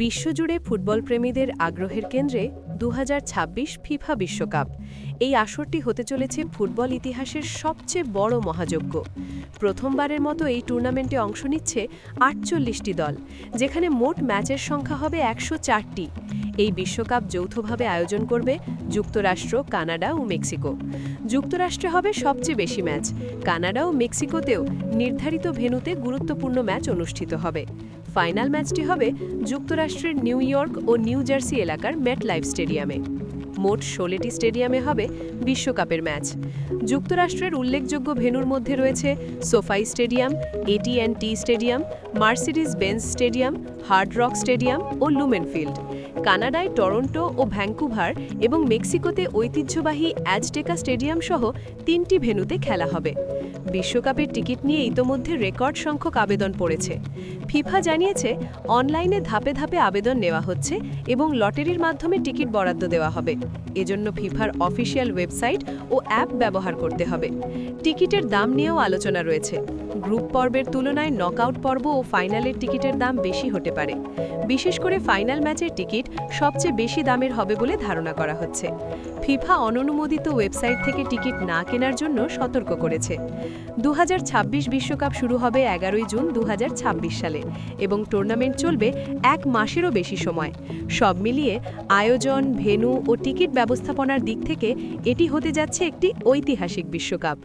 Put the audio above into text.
বিশ্বজুড়ে ফুটবল প্রেমীদের আগ্রহের কেন্দ্রে 2026 ফিফা বিশ্বকাপ। এই আসরটি হতে চলেছে ফুটবল ইতিহাসের সবচেয়ে বড় মহাযজ্ঞ। প্রথমবারের মতো এই টুর্নামেন্টে অংশ নিচ্ছে 48টি দল, যেখানে মোট ম্যাচের সংখ্যা হবে 104টি। এই বিশ্বকাপ যৌথভাবে আয়োজন করবে যুক্তরাষ্ট্র, কানাডা ও মেক্সিকো। যুক্তরাষ্ট্রে হবে সবচেয়ে বেশি ম্যাচ। কানাডা ও মেক্সিকোতেও নির্ধারিত ভেন্যুতে গুরুত্বপূর্ণ ম্যাচ অনুষ্ঠিত হবে। ফাইনাল ম্যাচটি হবে যুক্তরাষ্ট্রের নিউ ইয়র্ক ও নিউ জার্সি এলাকার মেটলাইফ স্টেডিয়ামে। মোট 16টি স্টেডিয়ামে হবে বিশ্বকাপের ম্যাচ। যুক্তরাষ্ট্রের উল্লেখযোগ্য ভেন্যুর মধ্যে রয়েছে SoFi Stadium, AT&T Stadium, Mercedes Benz Stadium, Hard Rock Stadium ও লুমেন ফিল্ড। কানাডায় টরন্টো ও ভ্যাঙ্কুভার এবং মেক্সিকোতে ঐতিহ্যবাহী অ্যাজটেকা স্টেডিয়াম সহ 3টি ভেন্যুতে খেলা হবে। বিশ্বকাপের টিকিট নিয়ে ইতোমধ্যে রেকর্ড সংখ্যক আবেদন পড়েছে। ফিফা জানিয়েছে অনলাইনে ধাপে ধাপে আবেদন নেওয়া হচ্ছে এবং লটারির মাধ্যমে টিকিট বরাদ্দ দেওয়া হবে। এজন্য ফিফার অফিসিয়াল ওয়েবসাইট ও অ্যাপ ব্যবহার করতে হবে। টিকিটের দাম নিয়েও আলোচনা রয়েছে। গ্রুপ পর্বের তুলনায় নকআউট পর্ব ও ফাইনালের টিকিটের দাম বেশি হতে পারে। বিশেষ করে ফাইনাল ম্যাচের টিকিট সবচেয়ে বেশি দামের হবে বলে ধারণা করা হচ্ছে। ফিফা অননুমোদিত ওয়েবসাইট থেকে টিকিট না কেনার জন্য সতর্ক করেছে। 2026 বিশ্বকাপ শুরু হবে 11 জুন 2026 সালে এবং টুর্নামেন্ট চলবে 1 মাসেরও বেশি সময়। সব মিলিয়ে আয়োজন, ভেন্যু ও টিকিট ব্যবস্থাপনার দিক থেকে এটি হতে যাচ্ছে একটি ঐতিহাসিক বিশ্বকাপ।